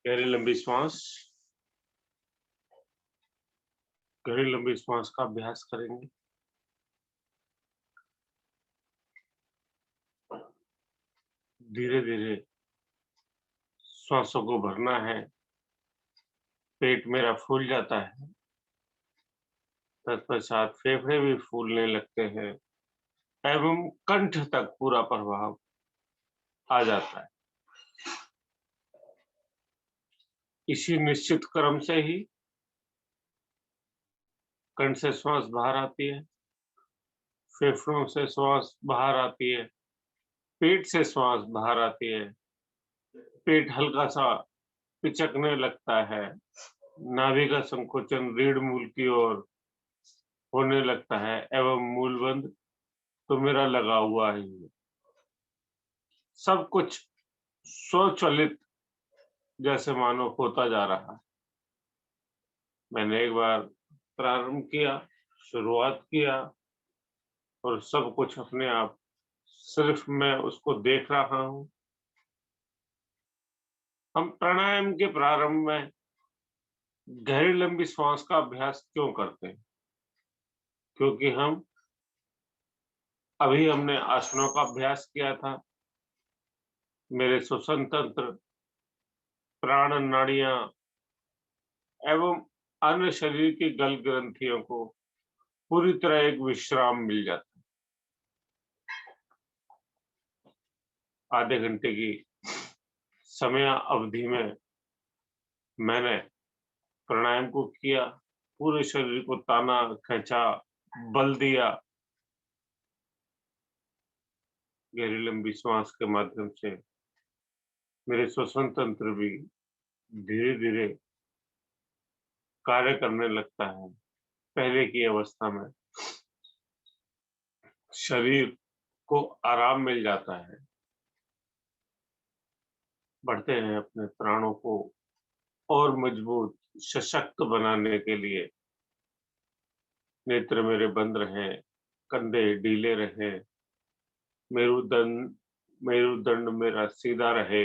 गहरी लंबी श्वास। गहरी लंबी श्वास का अभ्यास करेंगे। धीरे धीरे श्वासों को भरना है। पेट मेरा फूल जाता है, तत्पश्चात फेफड़े भी फूलने लगते हैं एवं कंठ तक पूरा प्रभाव आ जाता है। इसी निश्चित क्रम से ही कंठ से श्वास बाहर आती है, फेफड़ों से श्वास बाहर आती है, पेट से श्वास बाहर आती है, पेट हल्का सा पिचकने लगता है, नाभि का संकोचन रीढ़ मूल की ओर होने लगता है एवं मूलबंध तो मेरा लगा हुआ ही है। सब कुछ स्वचालित जैसे मानो होता जा रहा है। मैंने एक बार प्रारंभ किया, शुरुआत किया और सब कुछ अपने आप सिर्फ मैं उसको देख रहा हूँ। हम प्राणायाम के प्रारंभ में गहरी लंबी श्वास का अभ्यास क्यों करते हैं? क्योंकि हमने आसनों का अभ्यास किया था। मेरे श्वसन तंत्र, प्राण नाड़ियां एवं अन्य शरीर की गल ग्रंथियों को पूरी तरह एक विश्राम मिल जाता है। आधे घंटे की समय अवधि में मैंने प्राणायाम को किया, पूरे शरीर को ताना, खींचा, बल दिया। गहरी लंबी श्वास के माध्यम से मेरे श्वसन तंत्र भी धीरे-धीरे कार्य करने लगता है। पहले की अवस्था में शरीर को आराम मिल जाता है। बढ़ते हैं अपने प्राणों को और मजबूत, सशक्त बनाने के लिए। नेत्र मेरे बंद रहें, कंधे ढीले रहें, मेरुदंड मेरा सीधा रहे,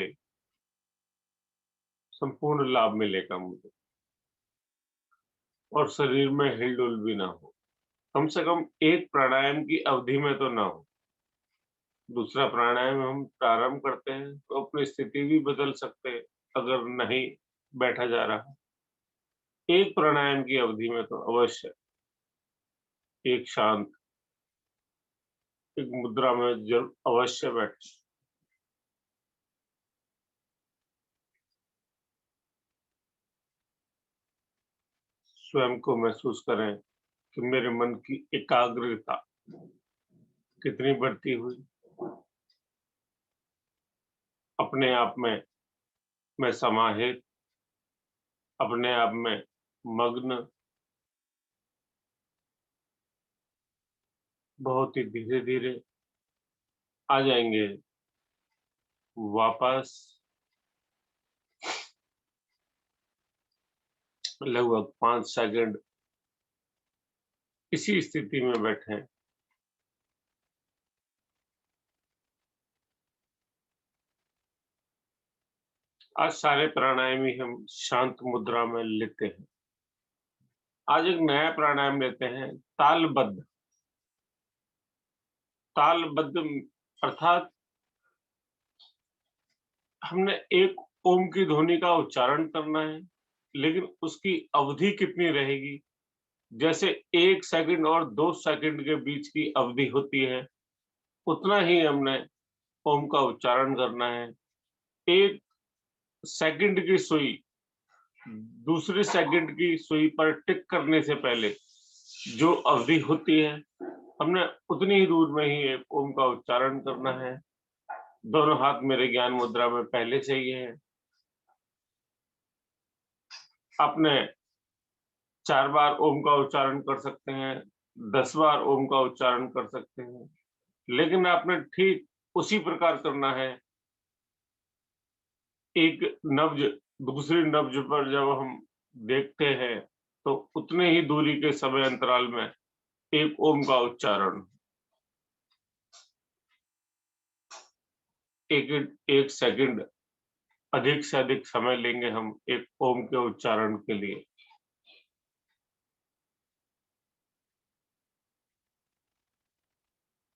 संपूर्ण लाभ मिलेगा मुझे और शरीर में हिलडुल भी ना हो। कम से कम एक प्राणायाम की अवधि में तो ना हो। दूसरा प्राणायाम हम प्रारंभ करते हैं तो अपनी स्थिति भी बदल सकते हैं अगर नहीं बैठा जा रहा। एक प्राणायाम की अवधि में तो अवश्य एक शांत एक मुद्रा में जरूर अवश्य बैठे। स्वयं को महसूस करें कि मेरे मन की एकाग्रता कितनी बढ़ती हुई। अपने आप में मैं समाहित, अपने आप में मग्न, बहुत ही धीरे-धीरे आ जाएंगे वापस। लगभग 5 सेकंड इसी स्थिति में बैठे। आज सारे प्राणायाम ही हम शांत मुद्रा में लेते हैं। आज एक नया प्राणायाम लेते हैं, तालबद्ध। तालबद्ध अर्थात हमने एक ओम की ध्वनि का उच्चारण करना है, लेकिन उसकी अवधि कितनी रहेगी? जैसे 1 सेकंड और 2 सेकंड के बीच की अवधि होती है, उतना ही हमने ओम का उच्चारण करना है। 1 सेकंड की सुई दूसरी सेकंड की सुई पर टिक करने से पहले जो अवधि होती है, हमने उतनी ही दूर में ही एक ओम का उच्चारण करना है। दोनों हाथ मेरे ज्ञान मुद्रा में पहले से ही हैं। आपने 4 बार ओम का उच्चारण कर सकते हैं, 10 बार ओम का उच्चारण कर सकते हैं, लेकिन आपने ठीक उसी प्रकार करना है। एक नब्ज दूसरी नब्ज पर जब हम देखते हैं, तो उतने ही दूरी के समय अंतराल में एक ओम का उच्चारण। एक सेकंड अधिक से अधिक समय लेंगे हम एक ओम के उच्चारण के लिए।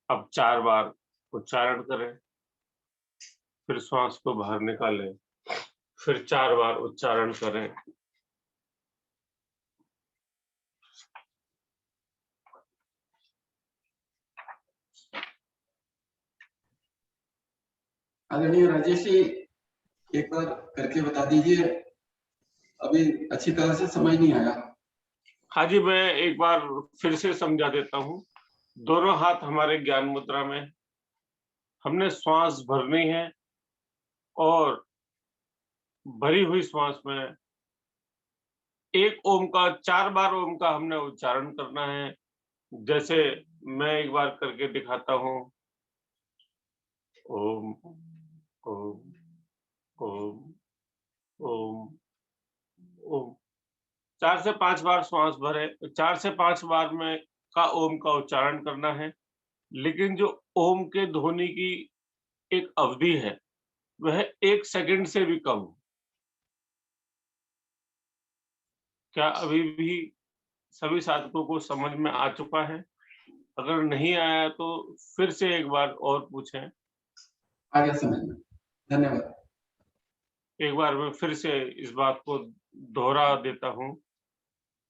अब 4 बार उच्चारण करें, फिर श्वास को बाहर निकालें, फिर 4 बार उच्चारण करें। आदरणीय राजेश जी, एक बार करके बता दीजिए, अभी अच्छी तरह से समझ नहीं आया। हाँ जी, मैं एक बार फिर से समझा देता हूँ। दोनों हाथ हमारे ज्ञान मुद्रा में, हमने श्वास भरनी है और भरी हुई श्वास में एक ओम का 4 बार ओम का हमने उच्चारण करना है। जैसे मैं एक बार करके दिखाता हूँ। ओम ओम ओम ओम ओम। 4 से 5 बार श्वास भरे, 4 से 5 बार में का ओम का उच्चारण करना है। लेकिन जो ओम के ध्वनि की एक अवधि है, वह 1 सेकंड से भी कम। क्या अभी भी सभी साधकों को समझ में आ चुका है? अगर नहीं आया तो फिर से एक बार और पूछें। आ गया समझ में, धन्यवाद। एक बार मैं फिर से इस बात को दोहरा देता हूँ।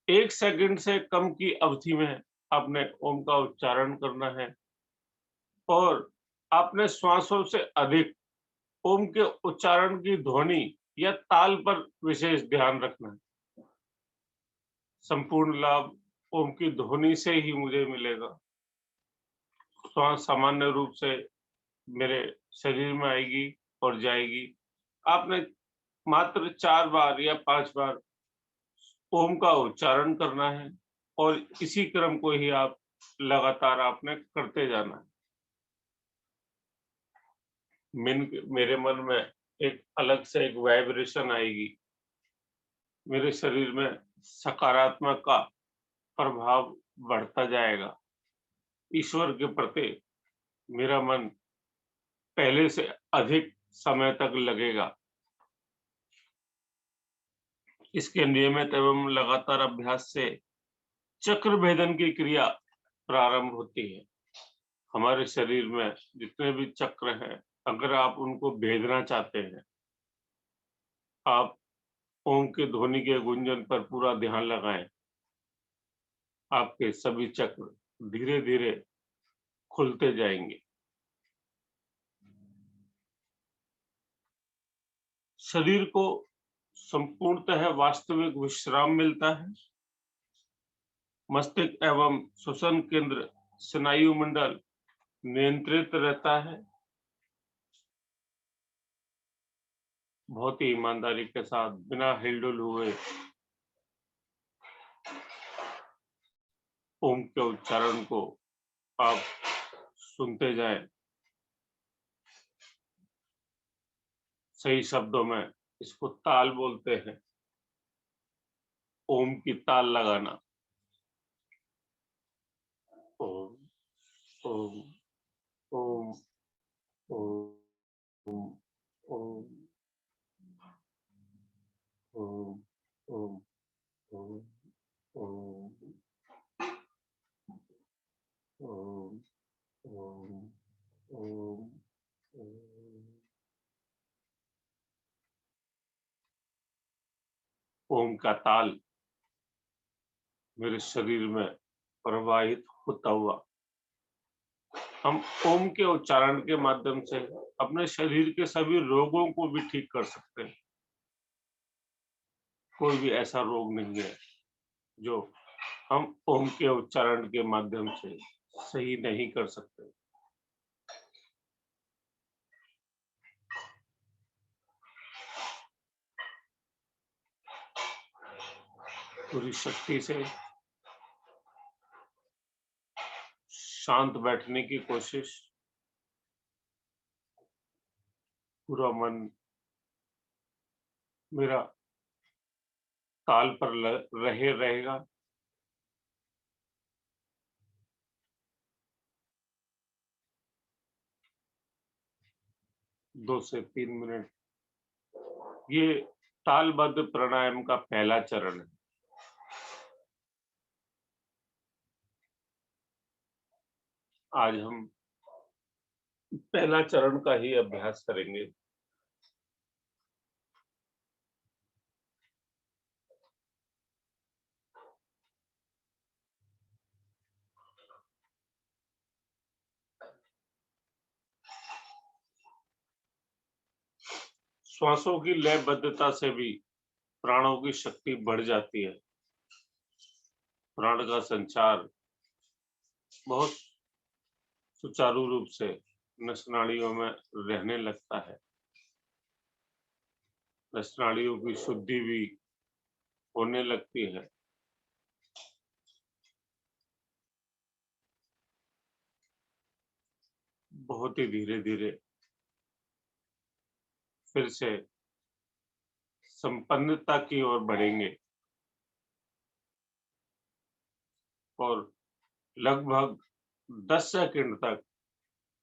1 सेकंड से कम की अवधि में आपने ओम का उच्चारण करना है और आपने श्वासों से अधिक ओम के उच्चारण की ध्वनि या ताल पर विशेष ध्यान रखना है। संपूर्ण लाभ ओम की ध्वनि से ही मुझे मिलेगा। श्वास सामान्य रूप से मेरे शरीर में आएगी और जाएगी। आपने मात्र 4 बार या 5 बार ओम का उच्चारण करना है और इसी क्रम को ही आप लगातार आपने करते जाना है। मेरे मन में एक अलग से एक वाइब्रेशन आएगी। मेरे शरीर में सकारात्मक का प्रभाव बढ़ता जाएगा। ईश्वर के प्रति मेरा मन पहले से अधिक समय तक लगेगा। इसके नियमित एवं लगातार अभ्यास से चक्र भेदन की क्रिया प्रारंभ होती है। हमारे शरीर में जितने भी चक्र हैं, अगर आप उनको भेदना चाहते हैं, आप ओम के ध्वनि के गुंजन पर पूरा ध्यान लगाएं। आपके सभी चक्र धीरे धीरे खुलते जाएंगे। शरीर को संपूर्णतः वास्तविक विश्राम मिलता है। मस्तिष्क एवं श्वसन केंद्र स्नायु मंडल नियंत्रित रहता है। बहुत ही ईमानदारी के साथ बिना हिलडुल हुए ओम के उच्चारण को आप सुनते जाएं। सही शब्दों में इसको ताल बोलते हैं। ओम की ताल लगाना। ओम ओम ओम ओम ओम ओम ओम ओम ओम ओम ओम ओम ओम का ताल मेरे शरीर में प्रवाहित होता हुआ हम ओम के उच्चारण के माध्यम से अपने शरीर के सभी रोगों को भी ठीक कर सकते हैं। कोई भी ऐसा रोग नहीं है जो हम ओम के उच्चारण के माध्यम से सही नहीं कर सकते। पूरी शक्ति से शांत बैठने की कोशिश। पूरा मन मेरा ताल पर रहेगा। 2 से 3 मिनट ये तालबद्ध प्राणायाम का पहला चरण है। आज हम पहला चरण का ही अभ्यास करेंगे। श्वासों की लयबद्धता से भी प्राणों की शक्ति बढ़ जाती है। प्राण का संचार बहुत सुचारू रूप से नस नाड़ियों में रहने लगता है। नस नाड़ियों की शुद्धि भी होने लगती है। बहुत ही धीरे धीरे फिर से संपन्नता की ओर बढ़ेंगे और लगभग 10 सेकंड तक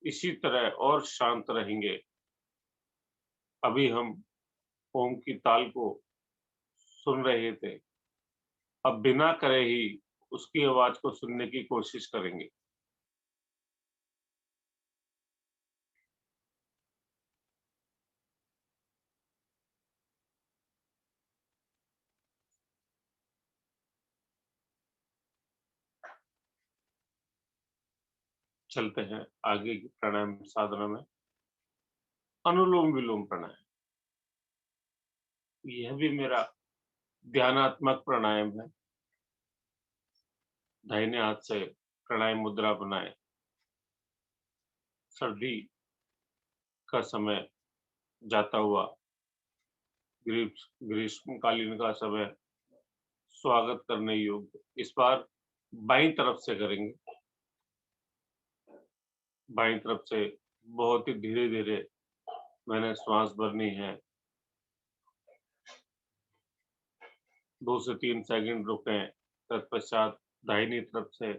इसी तरह और शांत रहेंगे। अभी हम ओम की ताल को सुन रहे थे, अब बिना करे ही उसकी आवाज को सुनने की कोशिश करेंगे। चलते हैं आगे की प्राणायाम साधना में। अनुलोम विलोम प्राणायाम, यह भी मेरा ध्यानात्मक प्राणायाम है। दाहिने हाथ से प्राणायाम मुद्रा बनाए, सर्दी का समय जाता हुआ ग्रीष्मकालीन का समय स्वागत करने योग्य। इस बार बाईं तरफ से करेंगे। बाईं तरफ से बहुत ही धीरे धीरे मैंने श्वास भरनी है। 2 से 3 सेकंड रुकें, तत्पश्चात दाहिनी तरफ से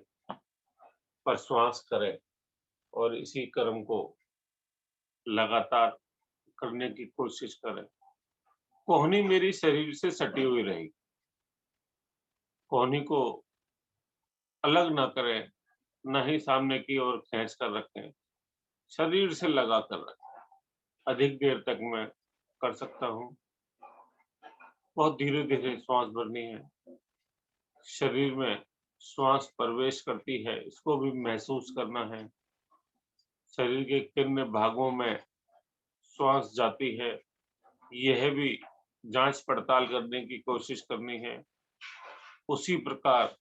प्रश्वास करें और इसी क्रम को लगातार करने की कोशिश करें। कोहनी मेरी शरीर से सटी हुई रहेगी। कोहनी को अलग ना करें, न ही सामने की ओर खींच कर रखें, शरीर से लगा कर रखें। अधिक देर तक मैं कर सकता हूँ। बहुत धीरे धीरे श्वास भरनी है। शरीर में श्वास प्रवेश करती है, इसको भी महसूस करना है। शरीर के किन भागों में श्वास जाती है, यह भी जांच पड़ताल करने की कोशिश करनी है। उसी प्रकार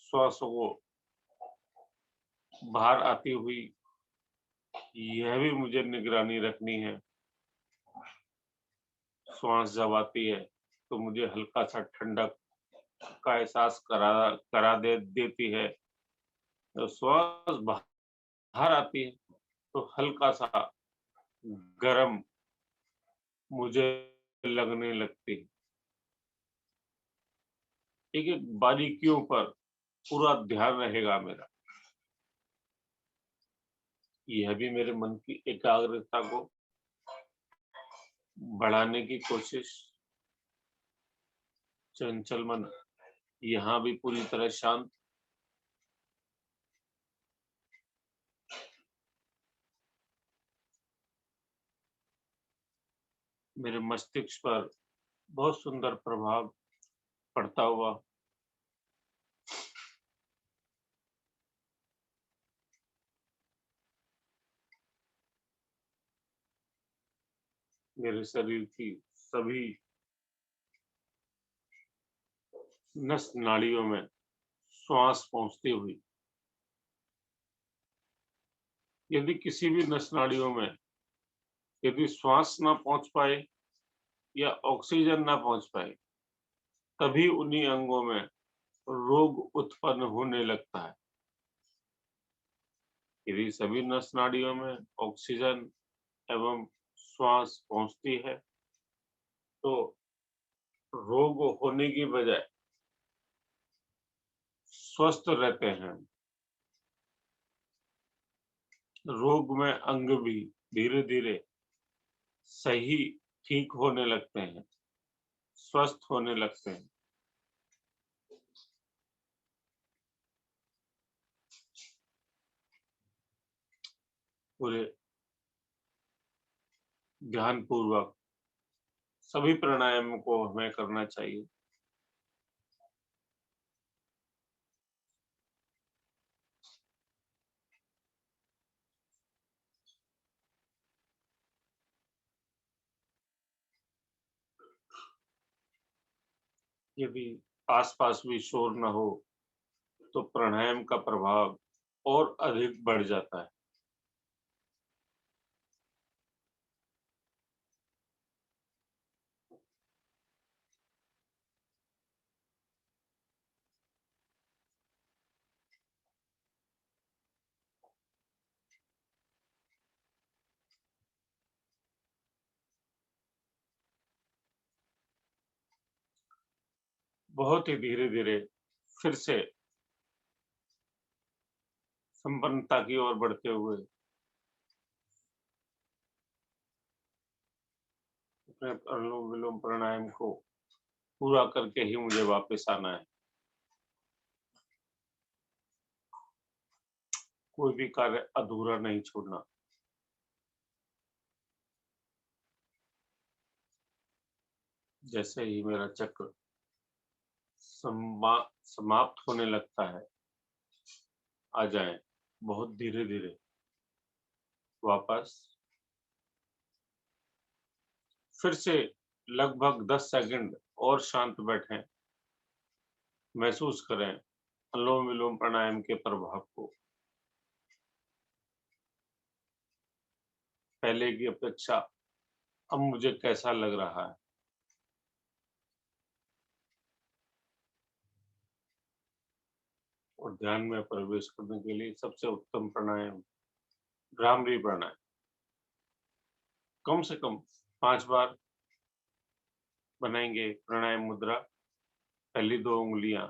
श्वासों को बाहर आती हुई यह भी मुझे निगरानी रखनी है। श्वास जब आती है तो मुझे हल्का सा ठंडक का एहसास करा देती है। तो श्वास बाहर आती है तो हल्का सा गरम मुझे लगने लगती है। एक एक बारीकियों पर पूरा ध्यान रहेगा मेरा। यह भी मेरे मन की एकाग्रता को बढ़ाने की कोशिश। चंचल मन यहाँ भी पूरी तरह शांत। मेरे मस्तिष्क पर बहुत सुंदर प्रभाव पड़ता हुआ मेरे शरीर की सभी नस नाड़ियों में श्वास पहुंचती हुई। यदि किसी भी नस नाड़ियों में यदि श्वास ना पहुंच पाए या ऑक्सीजन ना पहुंच पाए, तभी उन्हीं अंगों में रोग उत्पन्न होने लगता है। यदि सभी नस नाड़ियों में ऑक्सीजन एवं श्वास पहुंचती है तो रोग होने की बजाय स्वस्थ रहते हैं। रोग में अंग भी धीरे धीरे सही ठीक होने लगते हैं, स्वस्थ होने लगते हैं। पूरे ध्यान पूर्वक सभी प्राणायाम को हमें करना चाहिए। यदि आसपास भी शोर न हो तो प्राणायाम का प्रभाव और अधिक बढ़ जाता है। बहुत ही धीरे-धीरे फिर से संपन्नता की ओर बढ़ते हुए अपने अनुलोम-विलोम प्राणायाम को पूरा करके ही मुझे वापस आना है। कोई भी कार्य अधूरा नहीं छोड़ना। जैसे ही मेरा चक्र समाप्त होने लगता है, आ जाएं बहुत धीरे-धीरे वापस। फिर से लगभग 10 सेकंड और शांत बैठें। महसूस करें अनुलोम-विलोम प्राणायाम के प्रभाव को। पहले की अपेक्षा अब मुझे कैसा लग रहा है? और ध्यान में प्रवेश करने के लिए सबसे उत्तम प्राणायाम भ्रामरी प्राणायाम। कम से कम 5 बार बनाएंगे प्राणायाम मुद्रा। पहली 2 उंगलियां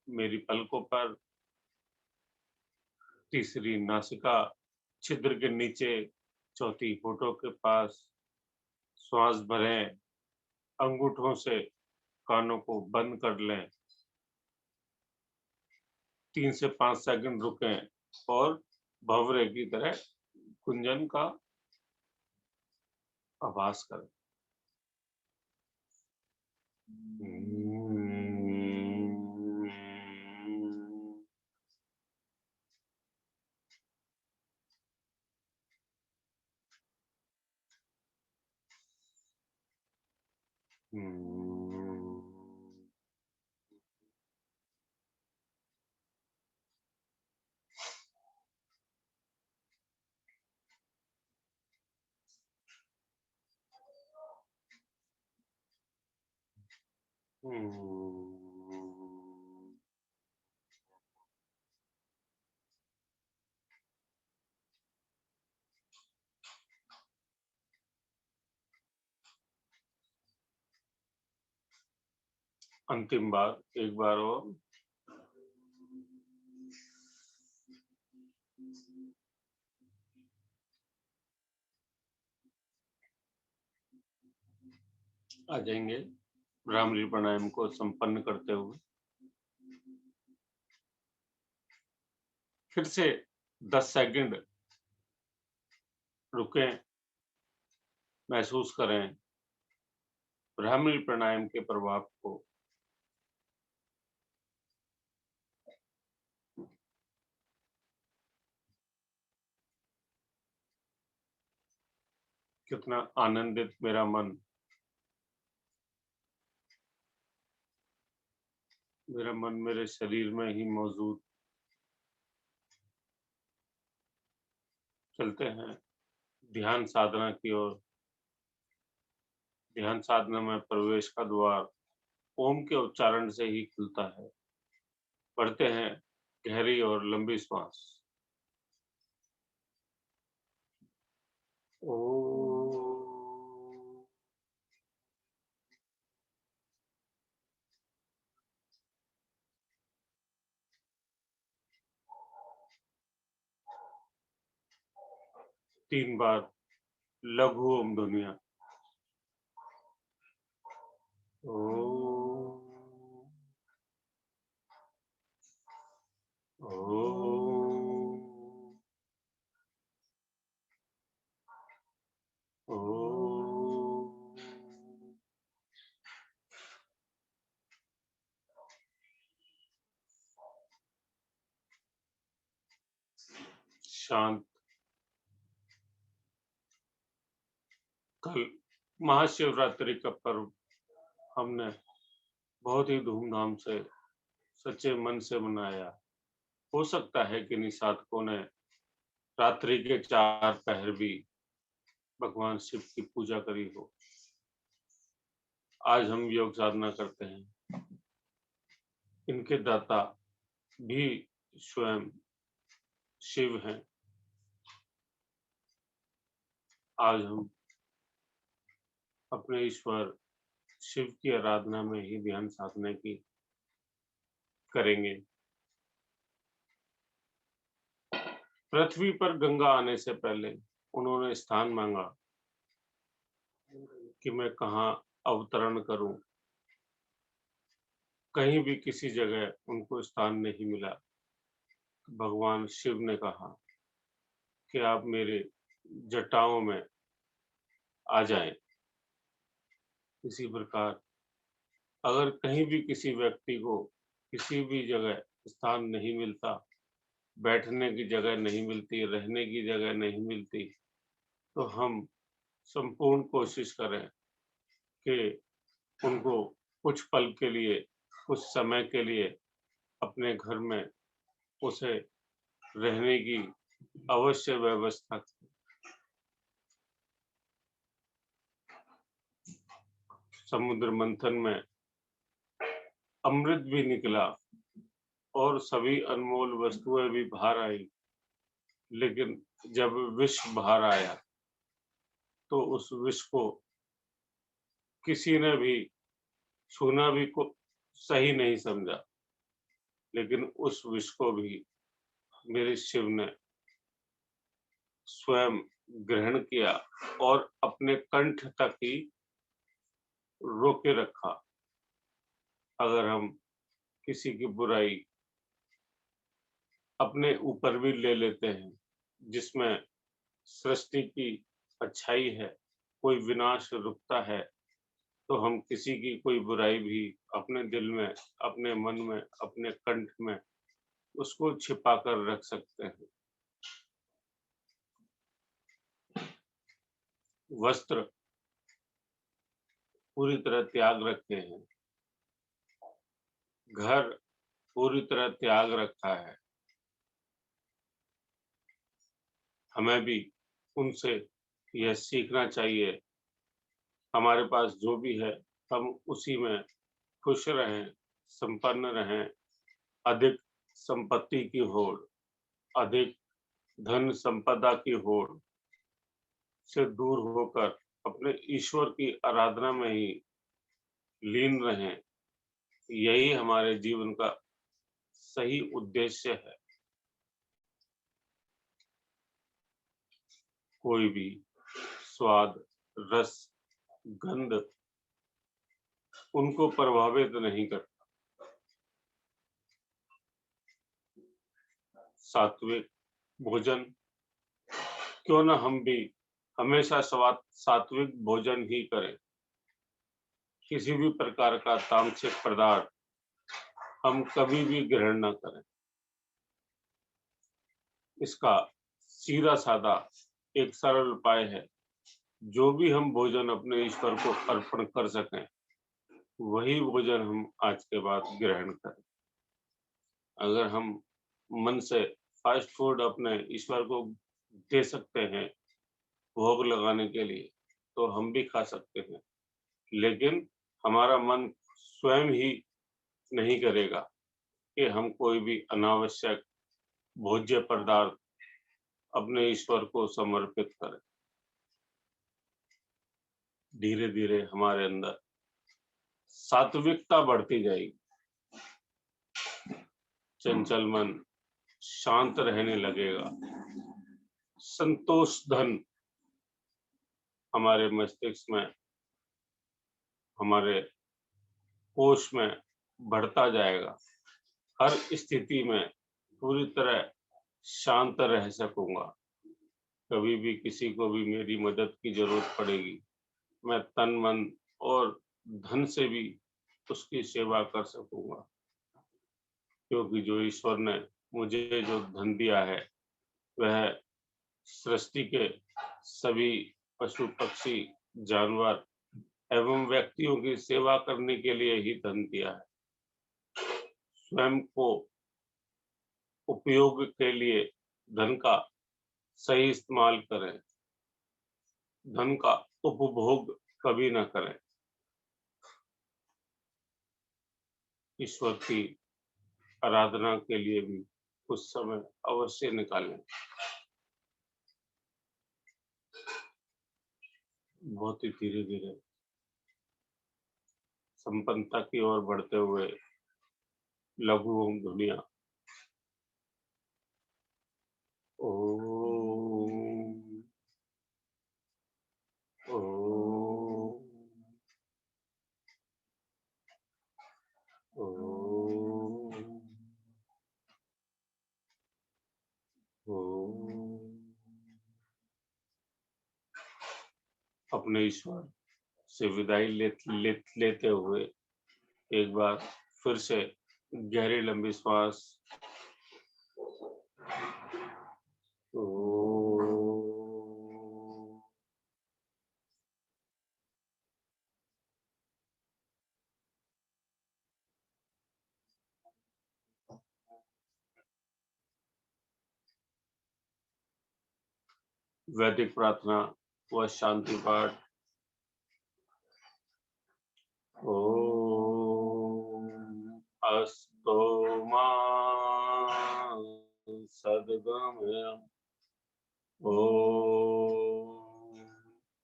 मेरी पलकों पर, तीसरी नासिका छिद्र के नीचे, चौथी होठों के पास। श्वास भरें, अंगूठों से कानों को बंद कर लें। 3 से 5 सेकंड रुकें और भंवरे की तरह गुंजन का आभास करें। अंतिम बार, एक बार और। आ जाएंगे भ्रामरी प्राणायाम को संपन्न करते हुए। फिर से 10 सेकंड रुकें, महसूस करें भ्रामरी प्राणायाम के प्रभाव को। कितना आनंदित मेरा मन, मेरा मन मेरे शरीर में ही मौजूद। चलते हैं ध्यान साधना की ओर। ध्यान साधना में प्रवेश का द्वार ओम के उच्चारण से ही खुलता है। पढ़ते हैं गहरी और लंबी श्वास। ओ 3 बार लघु ओम ध्वनियाँ। ओम ओम ओम। शांत। कल महाशिवरात्रि का पर्व हमने बहुत ही धूमधाम से सच्चे मन से मनाया। हो सकता है कि किन्हीं साधकों ने रात्रि के 4 पहर भी भगवान शिव की पूजा करी हो। आज हम योग साधना करते हैं। इनके दाता भी स्वयं शिव हैं। आज हम अपने ईश्वर शिव की आराधना में ही ध्यान साधना की करेंगे। पृथ्वी पर गंगा आने से पहले उन्होंने स्थान मांगा कि मैं कहाँ अवतरण करूं। कहीं भी किसी जगह उनको स्थान नहीं मिला। भगवान शिव ने कहा कि आप मेरे जटाओं में आ जाएं। इसी प्रकार अगर कहीं भी किसी व्यक्ति को किसी भी जगह स्थान नहीं मिलता, बैठने की जगह नहीं मिलती, रहने की जगह नहीं मिलती, तो हम संपूर्ण कोशिश करें कि उनको कुछ पल के लिए, कुछ समय के लिए अपने घर में उसे रहने की अवश्य व्यवस्था करें। समुद्र मंथन में अमृत भी निकला और सभी अनमोल वस्तुएं भी बाहर आई, लेकिन जब विष बाहर आया तो उस विष को किसी ने भी छूना भी को सही नहीं समझा। लेकिन उस विष को भी मेरे शिव ने स्वयं ग्रहण किया और अपने कंठ तक ही रोके रखा। अगर हम किसी की बुराई अपने ऊपर भी ले लेते हैं, जिसमें सृष्टि की अच्छाई है, कोई विनाश रुकता है, तो हम किसी की कोई बुराई भी अपने दिल में, अपने मन में, अपने कंठ में उसको छिपा कर रख सकते हैं। वस्त्र पूरी तरह त्याग रखे हैं, घर पूरी तरह त्याग रखा है। हमें भी उनसे यह सीखना चाहिए। हमारे पास जो भी है हम उसी में खुश रहें, संपन्न रहें। अधिक संपत्ति की होड़, अधिक धन संपदा की होड़ से दूर होकर अपने ईश्वर की आराधना में ही लीन रहें। यही हमारे जीवन का सही उद्देश्य है। कोई भी स्वाद, रस, गंध उनको प्रभावित नहीं करता। सात्विक भोजन, क्यों न हम भी हमेशा सात्विक भोजन ही करें। किसी भी प्रकार का तामसिक पदार्थ हम कभी भी ग्रहण न करें। इसका सीधा साधा एक सरल उपाय है। जो भी हम भोजन अपने ईश्वर को अर्पण कर सकें, वही भोजन हम आज के बाद ग्रहण करें। अगर हम मन से फास्ट फूड अपने ईश्वर को दे सकते हैं भोग लगाने के लिए, तो हम भी खा सकते हैं। लेकिन हमारा मन स्वयं ही नहीं करेगा कि हम कोई भी अनावश्यक भोज्य पदार्थ अपने ईश्वर को समर्पित करें। धीरे धीरे हमारे अंदर सात्विकता बढ़ती जाएगी। चंचल मन शांत रहने लगेगा। संतोष धन हमारे मस्तिष्क में, हमारे होश में बढ़ता जाएगा। हर स्थिति में पूरी तरह शांत रह सकूंगा। कभी भी किसी को भी मेरी मदद की जरूरत पड़ेगी, मैं तन मन और धन से भी उसकी सेवा कर सकूंगा, क्योंकि जो ईश्वर ने मुझे जो धन दिया है वह सृष्टि के सभी पशु पक्षी जानवर एवं व्यक्तियों की सेवा करने के लिए ही धन दिया है। स्वयं को उपयोग के लिए धन का सही इस्तेमाल करें, धन का उपभोग कभी न करें। ईश्वर की आराधना के लिए भी कुछ समय अवश्य निकालें। बहुत ही धीरे धीरे संपन्नता की ओर बढ़ते हुए लघु ओम ध्वनिया ओम ओम ओम ओम। अपने ईश्वर से विदाई लेते हुए एक बार फिर से गहरी लंबी श्वास। वैदिक प्रार्थना व शांति पाठ। ओम अस्तो मा सद्गमय ओम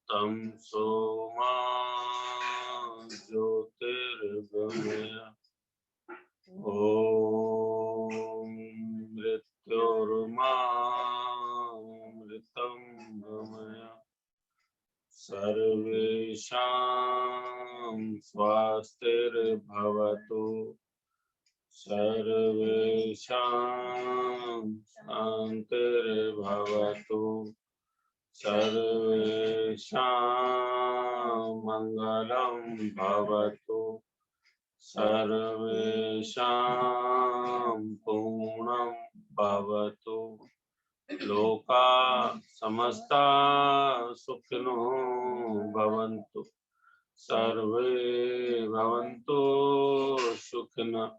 तम सोमा ज्योतिर्गमय ओम मृत्योर्मा मृतं गमय सर्वेषां स्वास्तिर्भवतु सर्वेषां शान्तिर्भवतु सर्वेषां मङ्गलं भवतु सर्वेषां पूर्णं भवतु लोका समस्ता सुखिनो भवन्तु सर्वे भवन्तु सुखिनः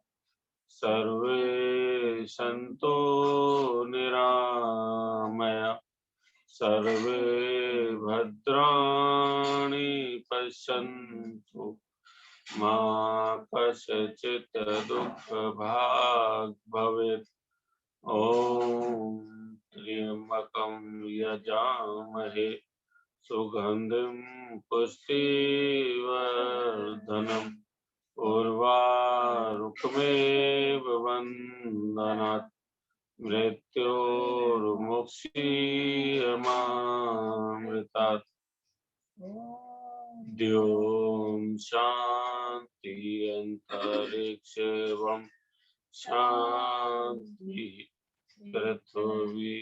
सर्वे सन्तु निरामया सर्वे भद्राणि पश्यन्तु मा कश्चित् दुःखभाग् भवेत्। ॐ त्र्यम्बकं यजामहे सुगन्धिं पुष्टिवर्धनम् उर्वारुकमेव वन्दनात् मृत्योर्मुक्षीयमामृतात्। द्यों शान्ति अन्तरिक्षेवं शान्ति पृथ्वी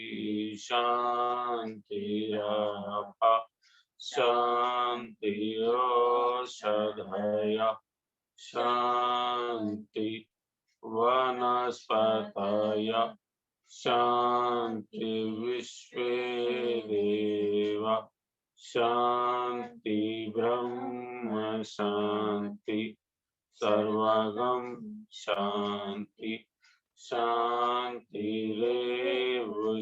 शान्तिरापः शान्ति ओषधयः शान्ति वनस्पतयः शान्ति विश्वे देवा शान्ति ब्रह्म शान्ति सर्वगं शान्ति शान्तिरेव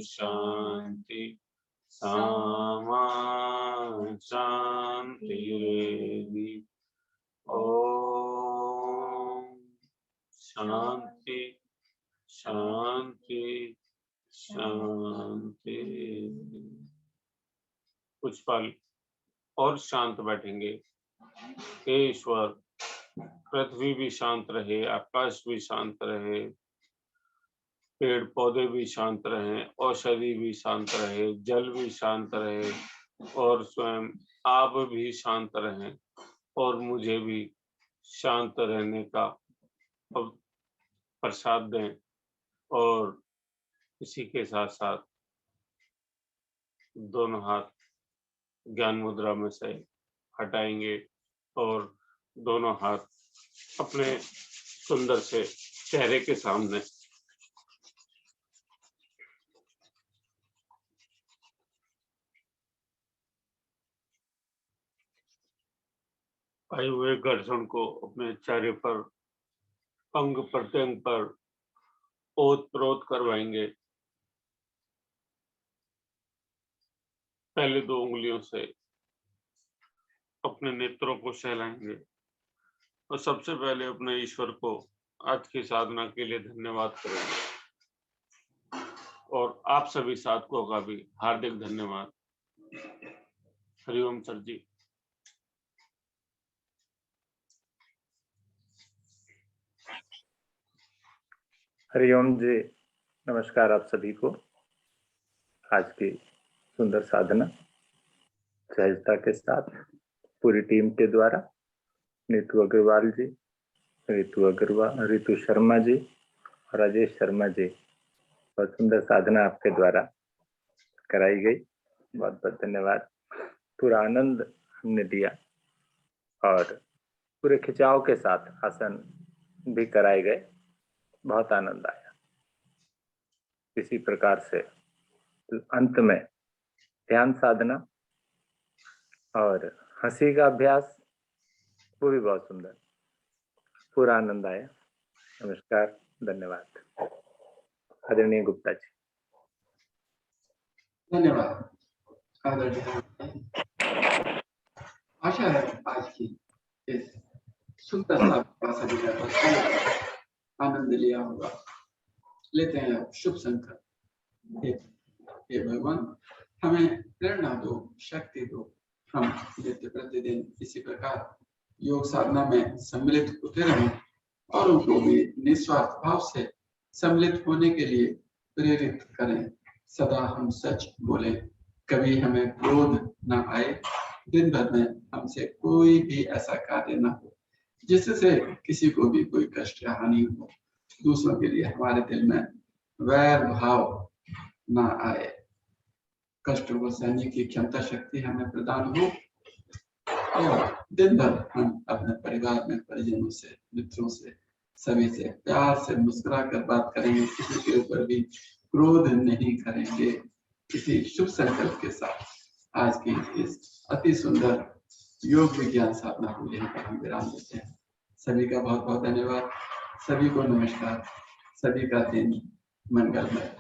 शान्ति सामा शान्तिरेधि। ओम शांति शांति शांति। कुछ पल और शांत बैठेंगे। हे ईश्वर, पृथ्वी भी शांत रहे, आकाश भी शांत रहे, पेड़ पौधे भी शांत रहे, औषधि भी शांत रहे, जल भी शांत रहे और स्वयं आप भी शांत रहें और मुझे भी शांत रहने का प्रसाद दें और इसी के साथ साथ दोनों हाथ ज्ञान मुद्रा में से हटाएंगे और दोनों हाथ अपने सुंदर से चेहरे के सामने आए हुए घर्षण को अपने चेहरे पर अंग प्रत्यंग पर ओत प्रोत करवाएंगे। पहले 2 उंगलियों से अपने नेत्रों को सहलाएंगे और सबसे पहले अपने ईश्वर को आज की साधना के लिए धन्यवाद करेंगे और आप सभी साधकों का भी हार्दिक धन्यवाद। हरिओम सर जी। हरिओम जी, नमस्कार आप सभी को। आज की सुंदर साधना सहजता के साथ पूरी टीम के द्वारा नीतू अग्रवाल जी, ऋतु शर्मा जी और राजेश शर्मा जी, बहुत सुंदर साधना आपके द्वारा कराई गई। बहुत बहुत धन्यवाद। पूरा आनंद हमने दिया और पूरे खिंचाव के साथ आसन भी कराए गए। बहुत आनंद आया। इसी प्रकार से अंत में ध्यान साधना और हंसी का अभ्यास, वो भी बहुत सुंदर, पूरा आनंद आया। नमस्कार, धन्यवाद। आदरणीय गुप्ता जी। धन्यवाद आदरणीय। आशा है आज की इस सुंदर साधना का आनंद लिया होगा। लेते हैं शुभ संकल्प। हे भगवान, हमें प्रेरणा दो, शक्ति दो। हम नित्य प्रतिदिन इसी प्रकार योग साधना में सम्मिलित होते रहें और उनको भी निस्वार्थ भाव से सम्मिलित होने के लिए प्रेरित करें। सदा हम सच बोलें, कभी हमें क्रोध न आए। दिन भर में हमसे कोई भी ऐसा कार्य न हो जिससे किसी को भी कोई कष्ट या हानि हो। दूसरों के लिए हमारे दिल में वैर भाव ना आए। कष्टों को सहने की क्षमता शक्ति हमें प्रदान हो और दिन भर हम अपने परिवार में परिजनों से, मित्रों से, सभी से प्यार से मुस्कुरा कर बात करेंगे। किसी के ऊपर भी क्रोध नहीं करेंगे। किसी शुभ संकल्प के साथ आज की इस अति सुंदर योग विज्ञान साधना को यहाँ पर हम विराम देते हैं। सभी का बहुत बहुत धन्यवाद। सभी को नमस्कार। सभी का दिन मंगलमय।